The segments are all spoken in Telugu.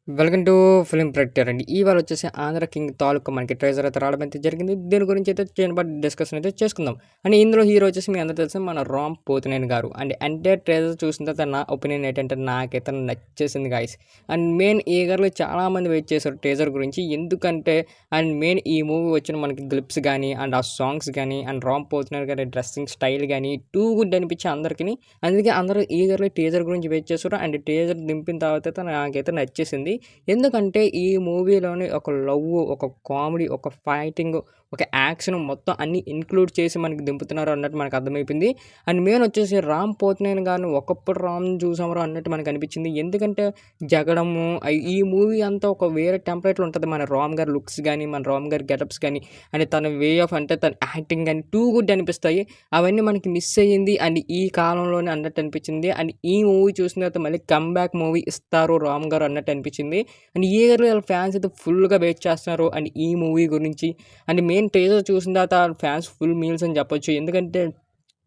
వెల్కమ్ టు ఫిల్మ్ ప్రొడక్టర్ అండి. ఇవాళ వచ్చేసి ఆంధ్ర కింగ్ తాలూకా మనకి ట్రైలర్ అయితే రావడం అయితే జరిగింది. దీని గురించి అయితే చిన్నపాటి డిస్కషన్ అయితే చేసుకుందాం. అండ్ ఇందులో హీరో వచ్చేసి మీ అందరూ తెలిసిన మన రామ్ పోతినేని గారు. అండ్ ఎంటైర్ ట్రైలర్ చూసిన తర్వాత నా ఒపీనియన్ ఏంటంటే నాకైతే నచ్చేసింది గాయ్స్. అండ్ మెయిన్ ఈగర్లు చాలామంది వెయిట్ చేశారు టీజర్ గురించి. ఎందుకంటే అండ్ మెయిన్ ఈ మూవీ వచ్చిన మనకి గ్లిప్స్ కానీ అండ్ ఆ సాంగ్స్ కానీ అండ్ రామ్ పోతినేని గారి డ్రెస్సింగ్ స్టైల్ కానీ టూ గుడ్ అనిపించి అందరికీ. అందుకే అందరూ ఈగర్లీ టీజర్ గురించి వెయిట్ చేస్తారు. అండ్ టీజర్ దింపిన తర్వాత అయితే నాకైతే నచ్చేసింది. ఎందుకంటే ఈ మూవీలోని ఒక లవ్, ఒక కామెడీ, ఒక ఫైటింగ్, ఒక యాక్షన్ మొత్తం అన్నీ ఇంక్లూడ్ చేసి మనకి దింపుతున్నారు అన్నట్టు మనకు అర్థమైపోయింది. అండ్ మెయిన్ వచ్చేసి రామ్ పోతినేని గారిని ఒకప్పుడు రామ్ చూసామరా అన్నట్టు మనకు అనిపించింది. ఎందుకంటే జగడము ఈ మూవీ అంతా ఒక వేరే టెంప్లెట్లో ఉంటుంది. మన రామ్ గారి లుక్స్ కానీ మన రామ్ గారి గెటప్స్ కానీ అండ్ తన వే ఆఫ్ అంటే తన యాక్టింగ్ కానీ టూ గుడ్ అనిపిస్తాయి. అవన్నీ మనకి మిస్ అయ్యింది అండ్ ఈ కాలంలోనే అన్నట్టు అనిపించింది. అండ్ ఈ మూవీ చూసిన తర్వాత మళ్ళీ కమ్బ్యాక్ మూవీ ఇస్తారు రామ్ గారు అన్నట్టు అనిపించింది. అండ్ ఈగర్లీ వాళ్ళ ఫ్యాన్స్ అయితే ఫుల్గా వెయిట్ చేస్తున్నారు అండ్ ఈ మూవీ గురించి. అండ్ మెయిన్ టీజర్ చూసిన తర్వాత ఫ్యాన్స్ ఫుల్ మీల్స్ అని చెప్పొచ్చు. ఎందుకంటే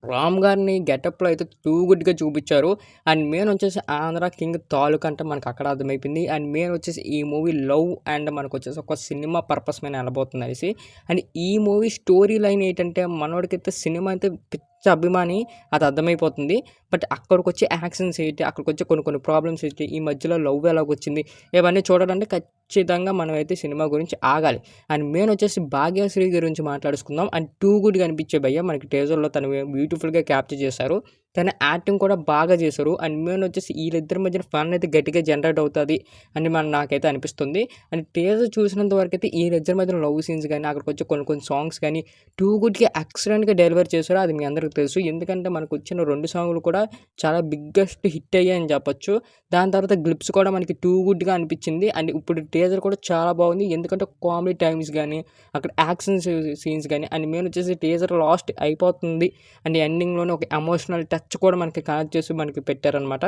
రామ్ గారిని గెటప్లో అయితే టూ గుడ్గా చూపించారు. అండ్ మెయిన్ వచ్చేసి ఆంధ్ర కింగ్ తాలూకా అంటే మనకు అక్కడ అర్థమైపోయింది. అండ్ మెయిన్ వచ్చేసి ఈ మూవీ లవ్ అండ్ మనకు వచ్చేసి ఒక సినిమా పర్పస్ మీద వెళ్ళబోతుంది అనేసి. అండ్ ఈ మూవీ స్టోరీ లైన్ ఏంటంటే మనోడికైతే సినిమా అయితే పిచ్చ అభిమాని, అది అర్థమైపోతుంది. బట్ అక్కడికి వచ్చే యాక్షన్స్ ఏంటి, అక్కడికి వచ్చే కొన్ని కొన్ని ప్రాబ్లమ్స్ ఏంటి, ఈ మధ్యలో లవ్ ఎలాగొచ్చింది, ఇవన్నీ చూడాలంటే ఖచ్చితంగా మనమైతే సినిమా గురించి ఆగాలి. అండ్ మెయిన్ వచ్చేసి భాగ్యశ్రీ గురించి మాట్లాడుకుందాం. అండ్ టూ గుడ్గా అనిపించే భయ్య మనకి టీజర్లో తను బ్యూటిఫుల్గా క్యాప్చర్ చేశారు. తన యాక్టింగ్ కూడా బాగా చేశారు. అండ్ మెయిన్ వచ్చేసి వీళ్ళిద్దరి మధ్యన ఫన్ అయితే గట్టిగా జనరేట్ అవుతుంది అని నాకైతే అనిపిస్తుంది. అండ్ టీజర్ చూసినంత వరకు అయితే వీళ్ళిద్దరి మధ్యన లవ్ సీన్స్ కానీ అక్కడికి వచ్చే కొన్ని కొన్ని సాంగ్స్ కానీ టూ గుడ్గా ఎక్సలెంట్గా డెలివర్ చేశారు. అది మీ అందరికీ తెలుసు. ఎందుకంటే మనకు వచ్చిన 2 సాంగ్లు కూడా చాలా బిగ్గెస్ట్ హిట్ అయ్యాయని చెప్పొచ్చు. దాని తర్వాత గ్లిప్స్ కూడా మనకి టూ గుడ్గా అనిపించింది. అండ్ ఇప్పుడు టీజర్ కూడా చాలా బాగుంది. ఎందుకంటే కామెడీ టైమ్స్ కానీ అక్కడ యాక్షన్ సీన్స్ కానీ అండ్ మెయిన్ వచ్చేసి టీజర్ లాస్ట్ అయిపోతుంది అండ్ ఎండింగ్లోనే ఒక ఎమోషనల్ టచ్ కూడా మనకి కనెక్ట్ చేసి మనకి పెట్టారనమాట.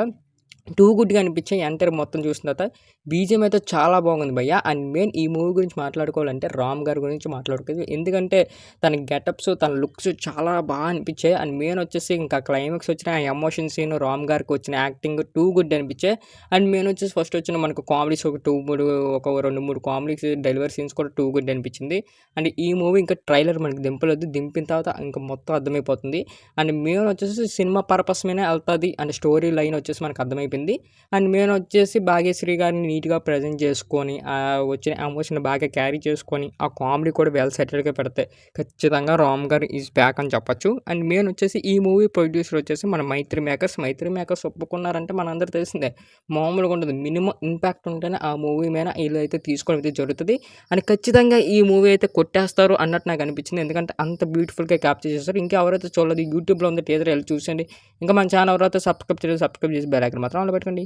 టూ గుడ్గా అనిపించే ఎంటైర్ మొత్తం చూసిన తర్వాత బీజిఎం అయితే చాలా బాగుంది భయ్య. అండ్ మెయిన్ ఈ మూవీ గురించి మాట్లాడుకోవాలంటే రామ్ గారి గురించి మాట్లాడుకోవాలి. ఎందుకంటే తన గెటప్స్, తన లుక్స్ చాలా బాగా అనిపించాయి. అండ్ మెయిన్ వచ్చేసి ఇంకా క్లైమాక్స్ వచ్చిన ఆ ఎమోషన్ సీన్, రామ్ గారికి వచ్చిన యాక్టింగ్ టూ గుడ్ అనిపించాయి. అండ్ మెయిన్ వచ్చేసి ఫస్ట్ వచ్చిన మనకు కామెడీస్ ఒక 2-3 కామెడీస్ డెలివరీ సీన్స్ కూడా టూ గుడ్ అనిపించింది. అండ్ ఈ మూవీ ఇంకా ట్రైలర్ మనకి దింపలేదు, దింపిన తర్వాత ఇంకా మొత్తం అర్థమైపోతుంది. అండ్ మెయిన్ వచ్చేసి సినిమా పర్పస్ మీదే వెళ్తుంది అండ్ స్టోరీ లైన్ వచ్చేసి మనకు అర్థమైపోయింది. అండ్ మెయిన్ వచ్చేసి భాగ్యశ్రీ గారిని నీట్గా ప్రజెంట్ చేసుకొని వచ్చిన ఎమోషన్ బాగా క్యారీ చేసుకొని ఆ కామెడీ కూడా వెల్ సెటిల్గా పెడితే ఖచ్చితంగా రామ్ గారు ఈజ్ బ్యాక్ అని చెప్పొచ్చు. అండ్ మెయిన్ వచ్చేసి ఈ మూవీ ప్రొడ్యూసర్ వచ్చేసి మన మైత్రి మేకర్స్ ఒప్పుకున్నారంటే మనందరూ తెలిసిందే, మామూలుగా ఉండదు. మినిమం ఇంపాక్ట్ ఉంటేనే ఆ మూవీ మీద వీళ్ళు అయితే తీసుకోవడం అయితే జరుగుతుంది. అండ్ ఖచ్చితంగా ఈ మూవీ అయితే కొట్టేస్తారు అన్నట్టు నాకు అనిపించింది. ఎందుకంటే అంత బ్యూటిఫుల్గా క్యాప్చర్ చేస్తారు. ఇంకా ఎవరైతే చూడలేదు యూట్యూబ్లో ఉంది టీజర్ వెళ్ళి చూసండి. ఇంకా మన ఛానల్ ఎవరైతే సబ్స్క్రైబ్ చేసి బెల్ ఐకాన్ మాత్రం ఆన్లో పెట్టుకోండి.